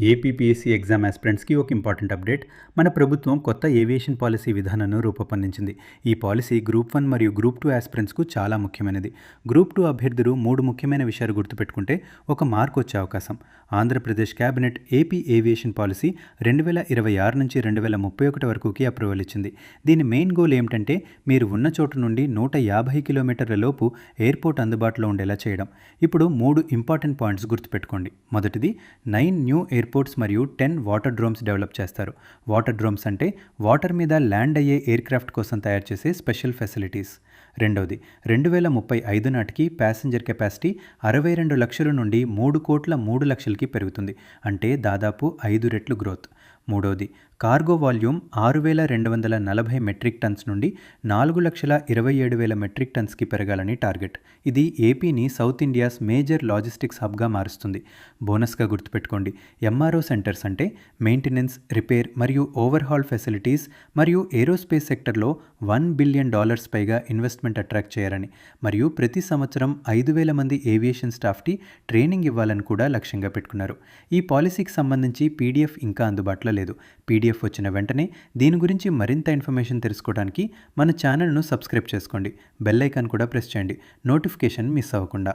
APPSC exam ఆస్పిరెంట్స్కి ఒక important update. మన ప్రభుత్వం కొత్త ఏవియేషన్ పాలసీ విధానాన్ని రూపొందించింది. ఈ పాలసీ గ్రూప్ 1 మరియు గ్రూప్ 2 ఆస్పిరెంట్స్కు చాలా ముఖ్యమైనది. గ్రూప్ 2 అభ్యర్థులు 3 ముఖ్యమైన విషయాలు గుర్తుపెట్టుకుంటే ఒక మార్క్ వచ్చే అవకాశం. Andhra Pradesh cabinet AP aviation policy 2026 నుంచి 2031 వరకుకి అప్రూవల్ ఇచ్చింది. దీని మెయిన్ గోల్ ఏమిటంటే మీరు ఉన్న చోటు నుండి 150 కిలోమీటర్ల లోపు ఎయిర్పోర్ట్ అందుబాటులో ఉండేలా చేయడం. ఇప్పుడు 3 ఇంపార్టెంట్ పాయింట్స్ గుర్తుపెట్టుకోండి. మొదటిది 9 న్యూ ఎయిర్పోర్ట్స్ మరియు 10 వాటర్ డ్రోమ్స్ డెవలప్ చేస్తారు. వాటర్ డ్రోమ్స్ అంటే వాటర్ మీద ల్యాండ్ అయ్యే ఎయిర్క్రాఫ్ట్ కోసం తయారు చేసే స్పెషల్ ఫెసిలిటీస్. రెండవది 2035 నాటికి ప్యాసింజర్ కెపాసిటీ 62 లక్షల నుండి 3,03,00,000కి పెరుగుతుంది. అంటే దాదాపు 5 రెట్లు గ్రోత్. మూడవది కార్గో వాల్యూమ్ 6,240 మెట్రిక్ టన్స్ నుండి 4,27,000 మెట్రిక్ టన్స్కి పెరగాలని టార్గెట్. ఇది ఏపీని సౌత్ ఇండియాస్ మేజర్ లాజిస్టిక్స్ హబ్గా మారుస్తుంది. బోనస్గా గుర్తుపెట్టుకోండి, ఎంఆర్ఓ సెంటర్స్ అంటే మెయింటెనెన్స్, రిపేర్ మరియు ఓవర్హాల్ ఫెసిలిటీస్ మరియు ఏరోస్పేస్ సెక్టర్లో $1 బిలియన్ పైగా ఇన్వెస్ట్మెంట్ అట్రాక్ట్ చేయాలని మరియు ప్రతి సంవత్సరం 5,000 మంది ఏవియేషన్ స్టాఫ్కి ట్రైనింగ్ ఇవ్వాలని కూడా లక్ష్యంగా పెట్టుకున్నారు. ఈ పాలసీకి సంబంధించి పీడిఎఫ్ ఇంకా అందుబాటులో లేదు. పీడిఎఫ్ వచ్చిన వెంటనే దీని గురించి మరింత ఇన్ఫర్మేషన్ తెలుసుకోవడానికి మన ఛానల్ను సబ్స్క్రైబ్ చేసుకోండి. బెల్ ఐకాన్ కూడా ప్రెస్ చేయండి, నోటిఫికేషన్ మిస్ అవ్వకుండా.